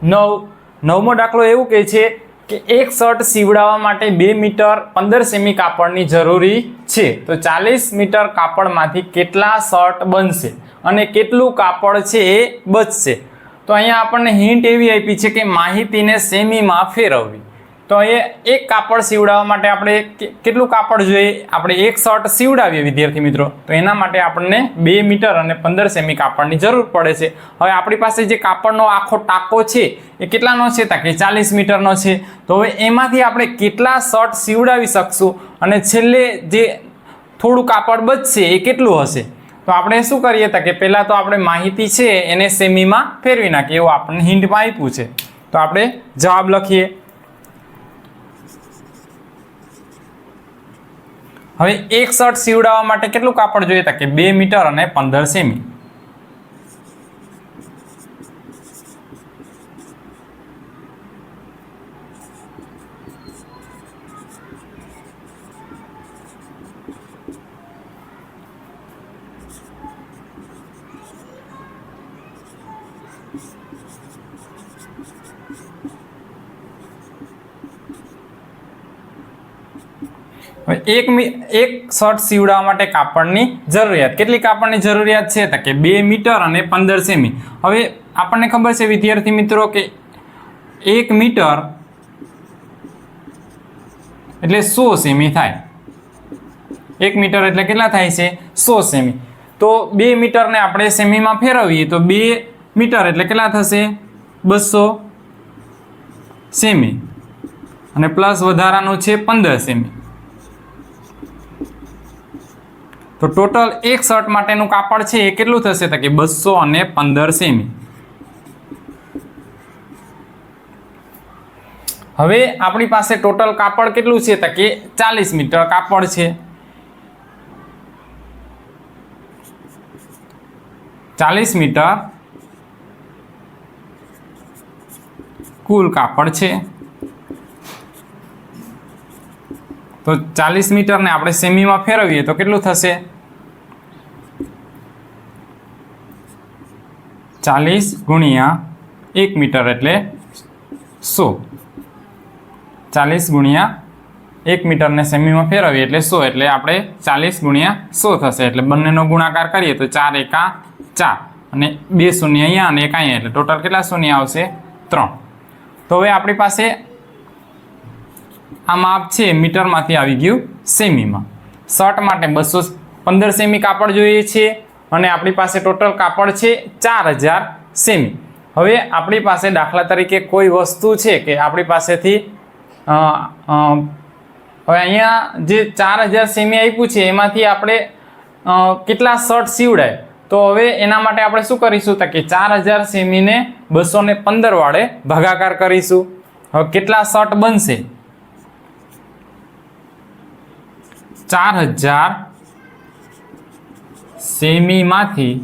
નવમો દાખલો એવું કહે છે કે એક શર્ટ સીવડાવવા માટે 2 મીટર 15 સેમી કાપડની જરૂરી છે, તો 40 મીટર કાપડમાંથી કેટલા શર્ટ બનશે અને કેટલું કાપડ છે એ બચશે। તો અહીંયા આપણને હિન્ટ એવી આપી છે કે માહિતીને સેમીમાં ફેરવવી। તો અહીંયા એક કાપડ સીવડાવવા માટે આપણે કેટલું કાપડ જોઈએ? આપણે એક શર્ટ સીવડાવીએ વિદ્યાર્થી મિત્રો, તો એના માટે આપણને 2 મીટર અને 15 સેમી કાપડની જરૂર પડે છે। હવે આપણી પાસે જે કાપડનો આખો ટાંકો છે એ કેટલાનો છે? તો કે 40 મીટરનો છે। તો હવે એમાંથી આપણે કેટલા શર્ટ સીવડાવી શકશું અને છેલ્લે જે થોડું કાપડ બચશે એ કેટલું હશે? તો આપણે શું કરીએ કે પહેલાં તો આપણે માહિતી છે એને સેમીમાં ફેરવી નાખીએ, એવું આપણને હિન્ટમાં આપ્યું છે। તો આપણે જવાબ લખીએ। હવે એક શર્ટ સીવડાવવા માટે કેટલું કાપડ જોઈએ? તો કે 2 મીટર અને 15 સેમી। એક શર્ટ સીવડાવવા માટે કાપડની જરૂરિયાત કેટલી કાપડની જરૂરિયાત છે? તો કે 2 મીટર અને 15 સેમી। હવે આપણને ખબર છે વિદ્યાર્થી મિત્રો કે 1 મીટર એટલે 100 સેમી થાય। 1 મીટર એટલે કેટલા થાય છે? 100 સેમી। તો 2 મીટરને આપણે સેમીમાં ફેરવીએ તો 2 મીટર એટલે કેટલા થશે? 200 સેમી અને પ્લસ વધારાનું છે 15 સેમી। તો ટોટલ એક શર્ટ માટેનું કાપડ છે એ કેટલું થશે? તો કે 215 સેમી। હવે આપણી પાસે ટોટલ કાપડ કેટલું છે? તો કે 40 મીટર કાપડ છે। 40 મીટર કુલ કાપડ છે। તો 40 મીટરને આપણે સેમીમાં ફેરવીએ તો કેટલું થશે? 40 ગુણ્યા 1 મીટર એટલે 100। 40 ગુણ્યા 1 મીટરને સેમીમાં ફેરવીએ એટલે 100, એટલે આપણે 40 ગુણ્યા 100 થશે। એટલે બંનેનો ગુણાકાર કરીએ તો 4 એકા 4 અને 2 શૂન્ય અહીંયા અને 1 અહીંયા, એટલે ટોટલ કેટલા શૂન્ય આવશે? 3। તો હવે આપણી પાસે આ માપ છે મીટરમાંથી આવી ગયું સેમીમાં। શર્ટ માટે 215 સેમી કાપડ જોઈએ છે અને આપણી પાસે ટોટલ કાપડ છે 4000 સેમી। હવે આપણી પાસે દાખલા તરીકે કોઈ વસ્તુ છે કે આપણી પાસેથી હવે અહીંયા જે 4000 સેમી આપ્યું છે એમાંથી આપણે કેટલા શર્ટ સીવડાય, તો હવે એના માટે આપણે શું કરીશું? તો કે 4000 સેમીને 215 વડે ભાગાકાર કરીશું। હવે કેટલા શર્ટ બનશે? 4000 સેમીમાંથી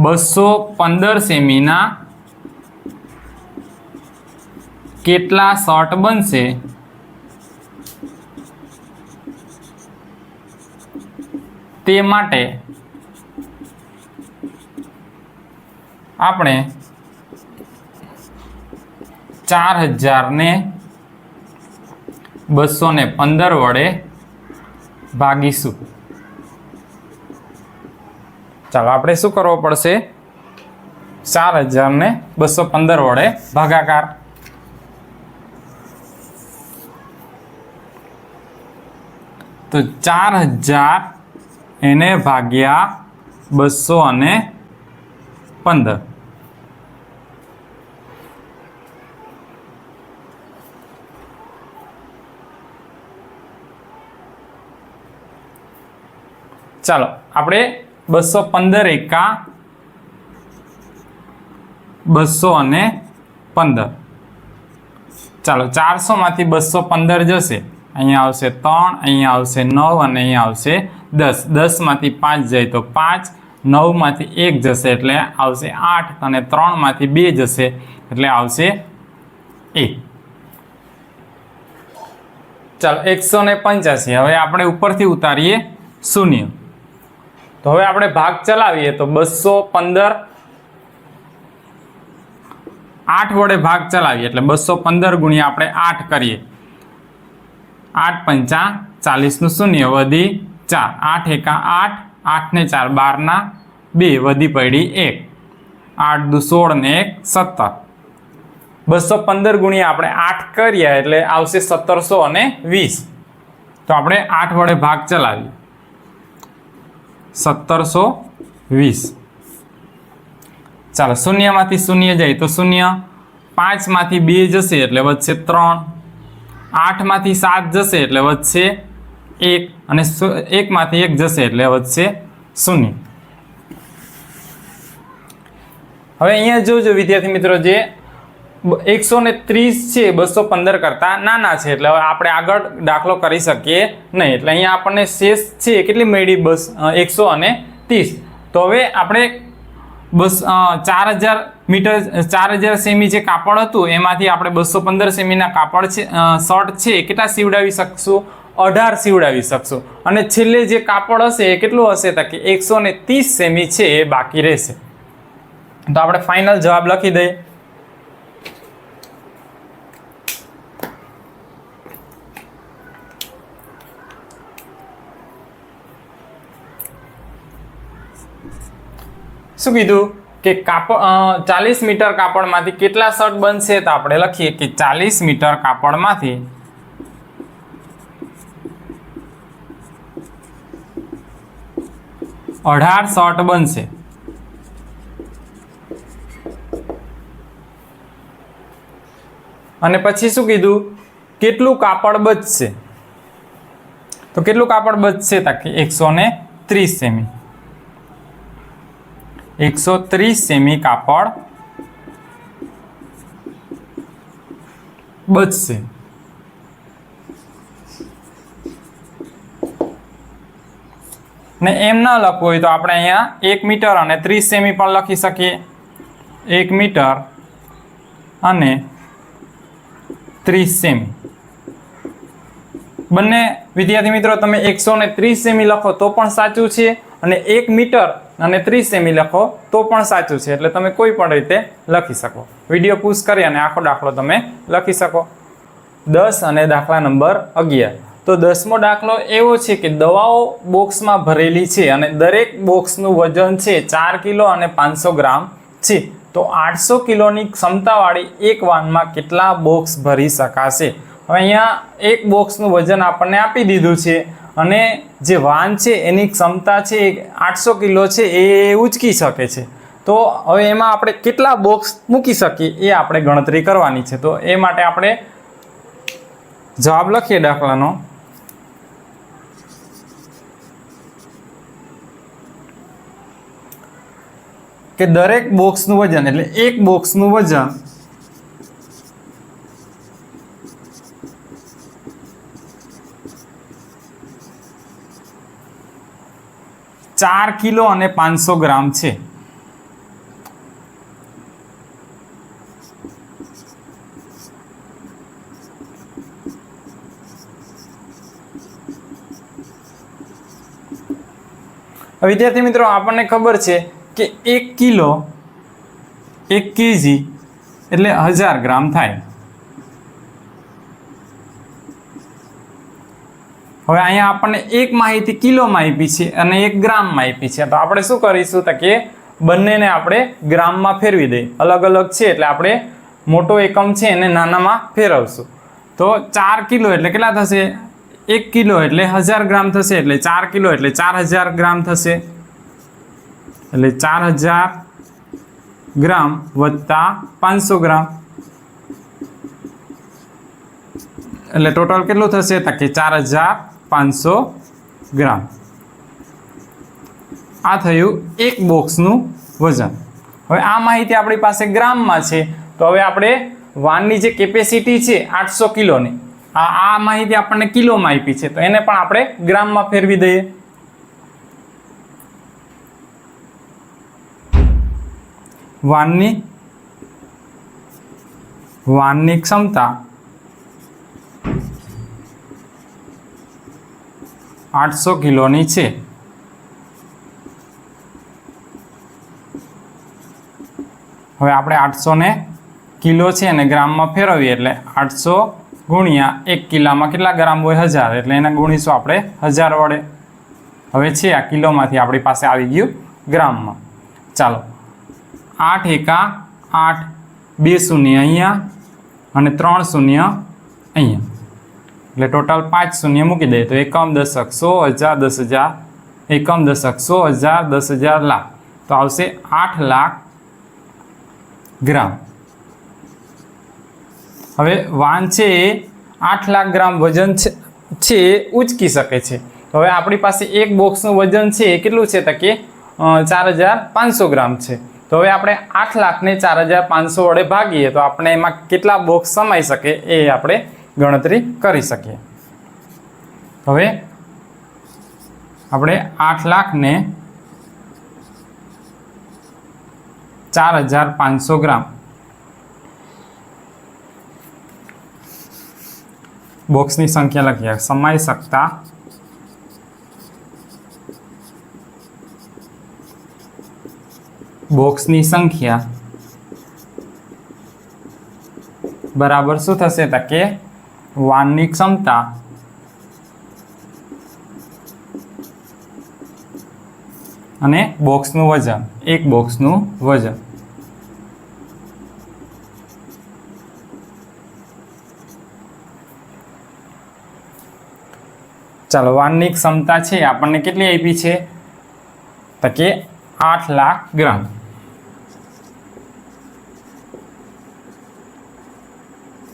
215 સેમીના કેટલા શર્ટ બનશે તે માટે આપણે 4000 ને 215 વડે ભાગીશું। ચાલો આપણે શું કરવો પડશે? 4000 ને 215 વડે ભાગાકાર। તો 4000 એને ભાગ્યા 215। ચાલો આપણે 215 એકા 215। ચાલો 400 માંથી 215 જશે, અહીંયા આવશે 3, અહીંયા આવશે 9 અને અહીંયા આવશે 10। 10 માંથી 5 જાય તો 5, 9 માંથી 1 જશે એટલે આવશે 8 અને 3 માંથી 2 જશે એટલે આવશે 1। ચાલો 185। હવે આપણે ઉપરથી ઉતારીએ 0। તો હવે આપણે ભાગ ચલાવીએ તો 215 8 વડે ભાગ ચલાવીએ એટલે 215 ગુણ્યા આપણે 8 કરીએ. 8 પંચા 40 નું શૂન્ય વધી 4, 8 એકા 8, 8 ને 4 12 2 વધી પડી 1, 8 દુ 16 ને 1 17. 215 ગુણ્યા આપણે 8 કરીએ એટલે આવશે 1720. તો આપણે 8 વડે ભાગ ચલાવીએ 1720. ચાલો શૂન્યમાંથી શૂન્ય જાય તો શૂન્ય, 5 માંથી 2 જશે એટલે વધશે 3, 8 માંથી 7 જશે એટલે વધશે 1 અને 1 માંથી 1 જશે એટલે વધશે 0. હવે અહીંયા જોજો વિદ્યાર્થી મિત્રો, જે 130 છે 215 કરતાં નાના છે એટલે હવે આપણે આગળ દાખલો કરી શકીએ નહીં. એટલે અહીંયા આપણને શેષ છે કેટલી મળી? 130. તો હવે આપણે 4000 મીટર 4000 સેમી જે કાપડ હતું એમાંથી આપણે 215 સેમીના કાપડ છે શર્ટ છે કેટલા સીવડાવી શકશું? 18 સીવડાવી શકશું. અને છેલ્લે જે કાપડ હશે એ કેટલું હશે? તો કે 130 સેમી છે એ બાકી રહેશે. તો આપણે ફાઇનલ જવાબ લખી દઈએ. શું કીધું કે કાપડ 40 મીટર કાપડમાંથી કેટલા શર્ટ બનશે? તો આપણે લખીએ કે 40 મીટર કાપડમાંથી 18 શર્ટ બનશે. અને પછી શું કીધું? કેટલું કાપડ બચશે? તો કેટલું કાપડ બચશે? તો કે 130 સેમી. 130 સેમી કાપડ બચશે. ને એમ ન લખવું હોય તો આપણે અહીંયા 1 મીટર અને 30 સેમી પણ લખી શકીએ. 1 મીટર અને 30 સેમી બંને વિદ્યાર્થી મિત્રો તમે 130 સેમી લખો તો પણ સાચું છે અને 1 મીટર અને 30 સેમી લખો તો પણ સાચું છે. એટલે તમે કોઈ પણ રીતે લખી શકો. વિડીયો પૂઝ કરી અને આખો દાખલો તમે લખી શકો. 10 અને દાખલા નંબર 11. તો 10મો દાખલો એવો છે કે દવાઓ બોક્સમાં ભરેલી છે અને દરેક બોક્સનું વજન છે 4 કિલો અને 500 ગ્રામ છે. તો 800 કિલોની ક્ષમતાવાળી એક વાનમાં કેટલા બોક્સ ભરી શકાશે? હવે અહીંયા એક બોક્સનું વજન આપણને આપી દીધું છે અને જે વાન છે એની ક્ષમતા છે 800 કિલો છે એ ઉંચકી શકે છે. તો હવે એમાં આપણે કેટલા બોક્સ મૂકી શકીએ એ આપણે ગણતરી કરવાની છે. તો એ માટે આપણે જવાબ લખીએ દાખલાનો. કે દરેક બોક્સનું વજન એટલે એક બોક્સનું વજન 4 કિલો અને 500 ગ્રામ છે. વિદ્યાર્થી મિત્રો આપણને ખબર છે કે 1 કિલો 1 કેજી એટલે 1000 ગ્રામ થાય. હવે અહીંયા આપણને એક માહિતી કિલોમાં આપી છે અને એક ગ્રામમાં આપી છે. તો આપણે શું કરીશું તો કે બંનેને આપણે ગ્રામમાં ફેરવી દઈએ. અલગ અલગ છે એટલે આપણે મોટો એકમ છે એને નાનામાં ફેરવશું. તો 4 કિલો એટલે કેટલા થશે? 1 કિલો એટલે 1000 ગ્રામ થશે. એટલે 4 કિલો એટલે 4000 ગ્રામ થશે. એટલે 4000 ગ્રામ વત્તા 500 ગ્રામ એટલે ટોટલ કેટલું થશે? તો કે 4500 ગ્રામ. આ થયું એક બોક્સનું વજન. હવે આ માહિતી આપણી પાસે ગ્રામમાં છે. તો હવે આપણે વાનની જે કેપેસિટી છે 800 કિલોની આ માહિતી આપણને કિલોમાં આપી છે. તો એને પણ આપણે ગ્રામમાં ફેરવી દઈએ. વાનની ક્ષમતા 800 કિલોની છે. હવે આપણે 800 ને કિલો છે અને ગ્રામમાં ફેરવીએ એટલે 800 ગુણ્યા 1 કિલામાં કેટલા ગ્રામ હોય 1000 એટલે એને ગુણીશું આપણે 1000 વડે. હવે છે આ કિલોમાંથી આપણી પાસે આવી ગયું ગ્રામમાં. ચાલો 8 એકા 8, 2 શૂન્ય અહીંયા અને 3 શૂન્ય અહીંયા એટલે ટોટલ 5 શૂન્ય મૂકી દઈએ તો એકમ દશક 100 1000 10,000 એકમ દશક 100 1000 10,000 લાખ તો આવશે 8 લાખ ગ્રામ. હવે વાન છે એ 8 લાખ ગ્રામ વજન છે એ ઉંચકી શકે છે. તો હવે આપણી પાસે એક બોક્સનું વજન છે એ કેટલું છે તો કે 4,500 ગ્રામ છે. તો હવે આપણે 8 લાખને 4,500 વડે ભાગીએ તો આપણે એમાં કેટલા બોક્સ સમાઈ શકે એ આપણે ગણતરી કરી શકીએ. હવે આપણે 8 લાખને 4,500 ગ્રામ બોક્સની સંખ્યા લખીએ. સમાઈ શકતા બોક્સની સંખ્યા બરાબર શું થશે તો કે વાનની ક્ષમતા અને બોક્સનું વજન, એક બોક્સનું વજન. ચાલો વાનની ક્ષમતા છે આપણને કેટલી આપી છે તો કે 8 લાખ ગ્રામ.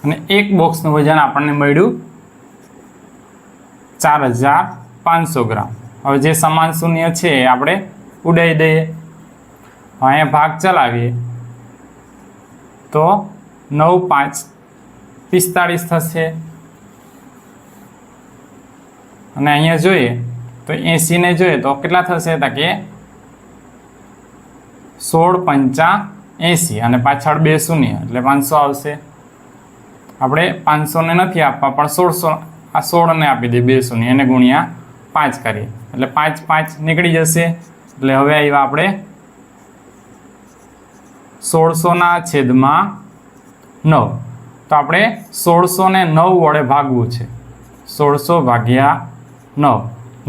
અને એક બોક્સનું વજન આપણને મળ્યું 4,500 ગ્રામ. હવે જે સમાન શૂન્ય છે એ આપણે ઉડાવી દઈએ. અહીંયા ભાગ ચલાવીએ તો 9 5 45 થશે અને અહીંયા જોઈએ તો 80 ને જોઈએ તો કેટલા થશે તો કે 16 5 80 અને પાછળ 2 શૂન્ય એટલે 500 આવશે. આપણે 500 ને નથી આપવા પણ 1600 આ 16 ને આપી દઈએ 2 શૂન્ય એને ગુણ્યા 5 કરીએ એટલે 5 5 નીકળી જશે. એટલે હવે આવ્યા આપણે 1600 છેદમાં 9 તો આપણે 1600 ને 9 વડે ભાગવું છે. 1600 ભાગ્યા 9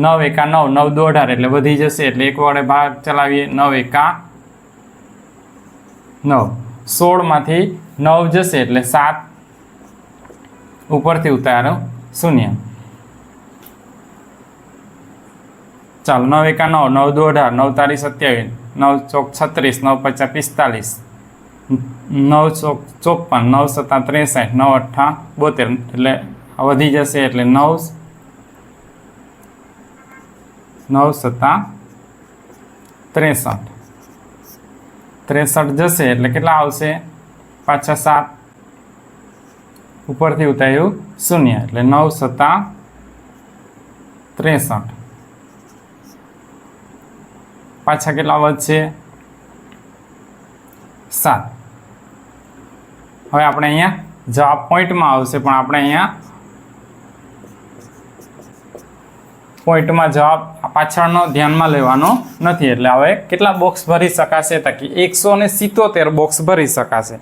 9 એકા 9 9 દુ 18 એટલે વધી જશે એટલે એક વડે ભાગ ચલાવીએ. 9 એકા 9 16 માંથી 9 જશે એટલે 7 ઉપરથી ઉતારો શૂન્ય. ચાલો 9 એકા 9 9 દુ 18 9 તારી 27 9 ચોક 36 9 પચા 45 9 ચોક 54 9 સત્તા 63 9 અઠ્ઠા 72 એટલે વધી જશે એટલે 9 સત્તા 63 63 જશે એટલે કેટલા આવશે પાછા 7 ઉપરથી ઉતાર્યું શૂન્ય એટલે 9 સત્તા 63 પાછા કેટલા વધશે 7. હવે આપણે અહીંયા જવાબ પોઈન્ટમાં આવશે પણ આપણે અહીંયા પોઈન્ટમાં જવાબ પાછળનો ધ્યાનમાં લેવાનો નથી. એટલે હવે કેટલા બોક્સ ભરી શકાશે તો કે 177 બોક્સ ભરી શકાશે.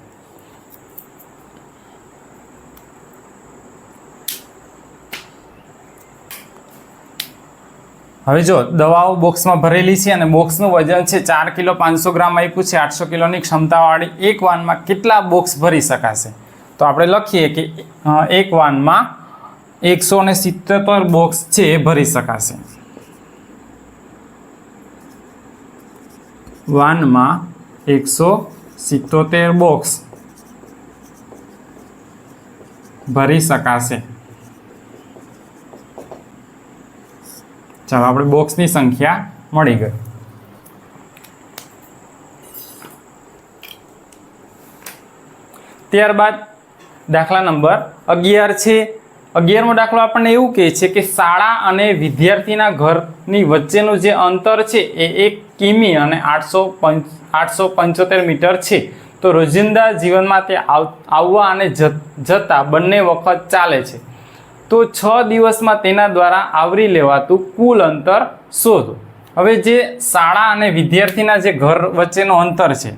હવે જો દવાઓ બોક્સમાં ભરેલી છે અને બોક્સનું વજન છે 4 કિલો 500 ગ્રામ આપ્યું છે. 800 કિલોની ક્ષમતાવાળી એક વાનમાં કેટલા બોક્સ ભરી શકાશે તો આપણે લખીએ કે એક વાનમાં 177 બોક્સ છે એ ભરી શકાશે. વાનમાં 177 બોક્સ ભરી શકાશે. ચાલો આપણે બોક્સની સંખ્યા મળી ગઈ. ત્યારબાદ દાખલા નંબર 11 છે. 11મો દાખલો આપણને એવું કહે છે કે શાળા અને વિદ્યાર્થીના ઘરની વચ્ચેનું જે અંતર છે એ 1 કિમી અને 875 મીટર છે. તો રોજિંદા જીવનમાં તે આવવા અને જતા બંને વખત ચાલે છે. તો 6 દિવસમાં તેના દ્વારા આવરી લેવાતું કુલ અંતર શોધો. હવે જે શાળા અને વિદ્યાર્થીના જે ઘર વચ્ચેનું અંતર છે,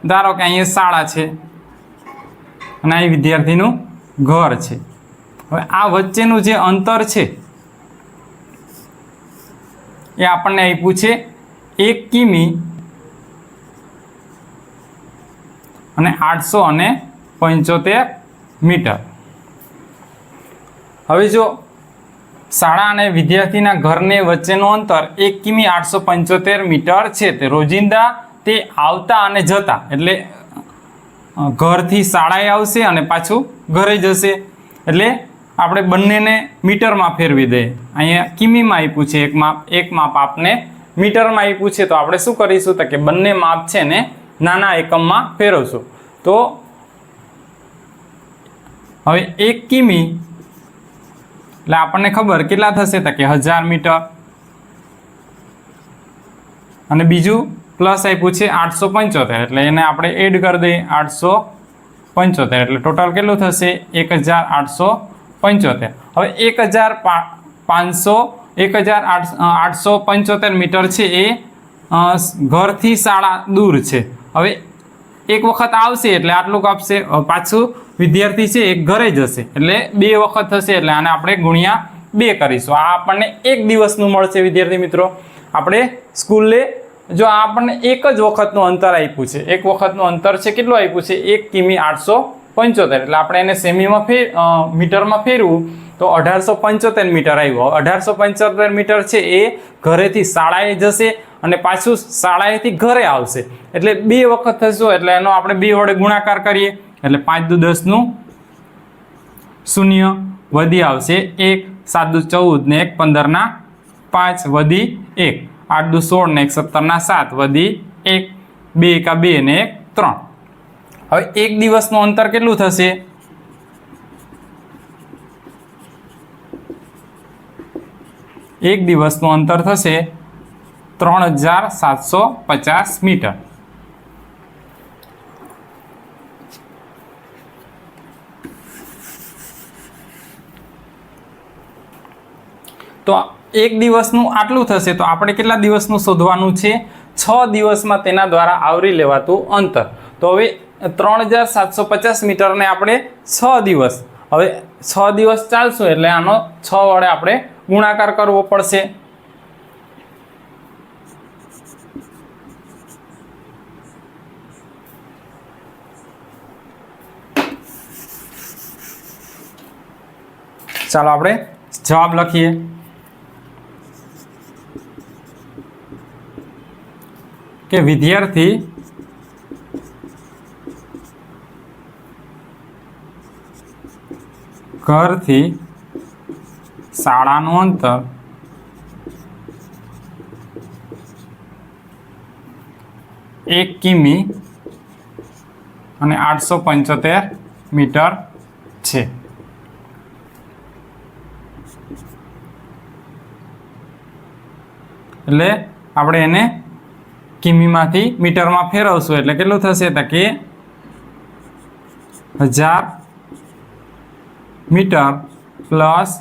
ધારો કે અહીંયા શાળા છે અને આ વિદ્યાર્થીનું ઘર છે. હવે આ વચ્ચેનું જે અંતર છે એ આપણને આપ્યું છે 1 કિમી અને 875 મીટર. હવે જો શાળા અને વિદ્યાર્થીના ઘરને વચ્ચેનું અંતર 1 કિમી 875 મીટર છે, તે રોજિંદા તે આવતા અને જતા, એટલે ઘરથી શાળાએ આવશે અને પાછું ઘરે જશે, એટલે આપણે બંનેને મીટરમાં ફેરવી દઈએ. અહીંયા કિમીમાં આપ્યું છે એક માપ આપને મીટરમાં આપ્યું છે, તો આપણે શું કરીશું તો કે બંને માપ છે ને નાના એકમમાં ફેરવશું. તો હવે 1 કિમી એટલે આપણને ખબર કેટલા થશે તો કે 1000 મીટર, અને બીજું પ્લસ આપ્યું છે 875, એટલે એને આપણે એડ કરી દઈએ 875, એટલે ટોટલ કેટલું થશે 1875. હવે 1875 મીટર છે એ ઘરથી શાળા દૂર છે. હવે એક વખત આવશે એટલે આટલું કાપશે, પાછું વિદ્યાર્થી છે એક ઘરે જશે એટલે 2 વખત થશે, એટલે આને આપણે ગુણ્યા 2 કરીશું. આ આપણને 1 દિવસનું મળશે વિદ્યાર્થી મિત્રો. આપણે સ્કૂલે જો આપણને એક જ વખતનું અંતર આપ્યું છે, એક વખતનું અંતર છે કેટલું આપ્યું છે 1 કિમી 875, એટલે આપણે એને સેમીમાં મીટરમાં ફેરવું તો 1875 મીટર આવ્યું. 1875 મીટર છે એ ઘરેથી શાળાએ જશે અને પાછું શાળાએથી ઘરે આવશે, એટલે 2 વખત થશે, એટલે એનો આપણે 2 વડે ગુણાકાર કરીએ એટલે 5 દુ 10 નું 0 વધી આવશે 1, 7 દુ 14 ને 1 15 ના 5 વધી 1, 8 દુ 16 ને 1 17 ના 7 વધી 1, 2 એકા 2 ને 1 3. હવે એક દિવસનું અંતર કેટલું થશે? એક દિવસનું અંતર થશે 3750 મીટર. તો એક દિવસનું આટલું થશે, તો આપણે કેટલા દિવસનું શોધવાનું છે? 6 દિવસમાં તેના દ્વારા આવરી લેવાતું અંતર. તો હવે 3750 મીટરને આપણે 6 દિવસ, હવે 6 દિવસ ચાલશું એટલે આનો 6 વડે આપણે ગુણાકાર કરવો પડશે. ચાલો આપણે જવાબ લખીએ. કે વિદ્યાર્થી ઘરથી શાળાનું અંતર 1 કિમી અને 875 મીટર છે. એટલે આપણે એને કિમીમાંથી મીટરમાં ફેરવશું એટલે કેટલું થશે તો કે 1000 મીટર પ્લસ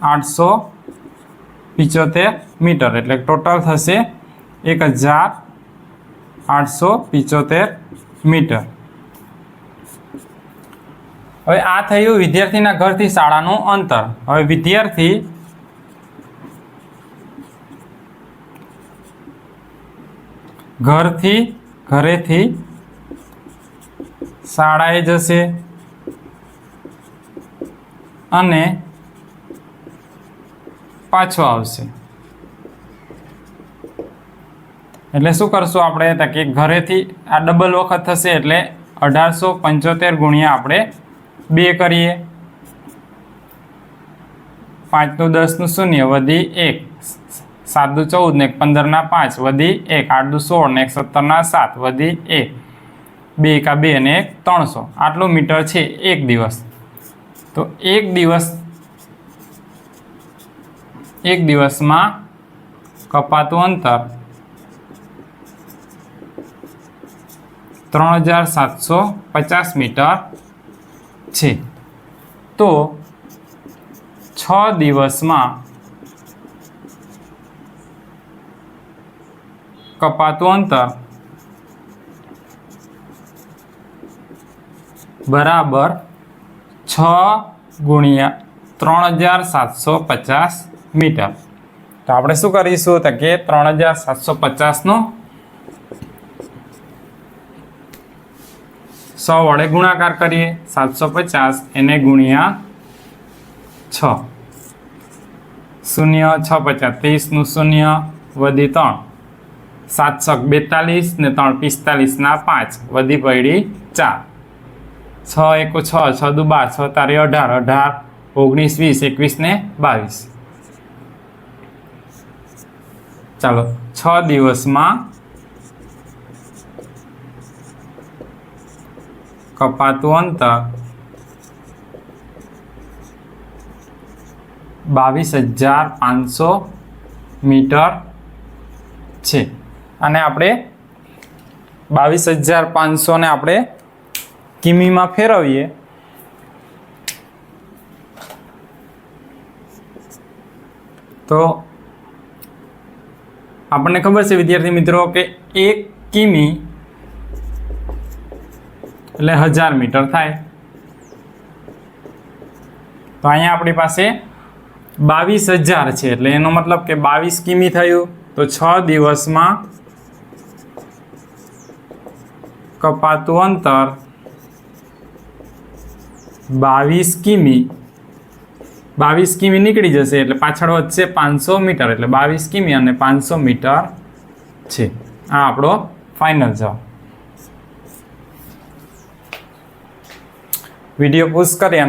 875 મીટર, એટલે ટોટલ થશે 1875 મીટર. હવે આ થયું વિદ્યાર્થીના ઘરથી શાળાનું અંતર. હવે વિદ્યાર્થી ઘરેથી શાળાએ જશે અને પાછો આવશે. એટલે શું કરશું આપણે તો કે ઘરેથી આ ડબલ વખત થશે એટલે 1875 ગુણ્યા આપણે 2 કરીએ. 5 દુ 10 નું 0 વધી 1, 7 દુ 14 ને 15 ના 5 વધી 1, 8 દુ 16 ને 17 ના 7 વધી 1, 2 એકા 2 ને 1 300. આટલું મીટર છે એક દિવસ. તો એક દિવસમાં કપાતું અંતર 3750 મીટર છે. તો 6 દિવસમાં કપાતું અંતર બરાબર 6 ગુણ્યા 3750 મીટર. તો આપણે શું કરીશું તો કે 3750 નો 100 વડે ગુણાકાર કરીએ. 750 એને ગુણ્યા 6. 0 6 50 30 નું 0 વધી 3 7 42 ને 3 45 ના 5 વધી પડી 4. 6 1 6 6 2 12 6 તારી 18 18 19 20 21 ને 22. ચાલો 6 દિવસમાં કપાતું અંતર 22,500 મીટર છે. અને આપણે 22,500 ને આપણે કિમીમાં ફેરવીએ તો આપણને ખબર છે વિદ્યાર્થી મિત્રો કે 1 કિમી એટલે 1000 મીટર થાય. તો અહીંયા આપણી પાસે 22,000 છે એટલે એનો મતલબ કે 22 કિમી થયું. તો 6 દિવસમાં કપાતું અંતર 22 કિમી. 22 કિમી નીકળી જશે એટલે પાછળ વધશે 500 મીટર એટલે 22 કિમી અને 500 મીટર છે. આ આપણો ફાઇનલ જવાબ. વિડીયો પોઝ કરી અને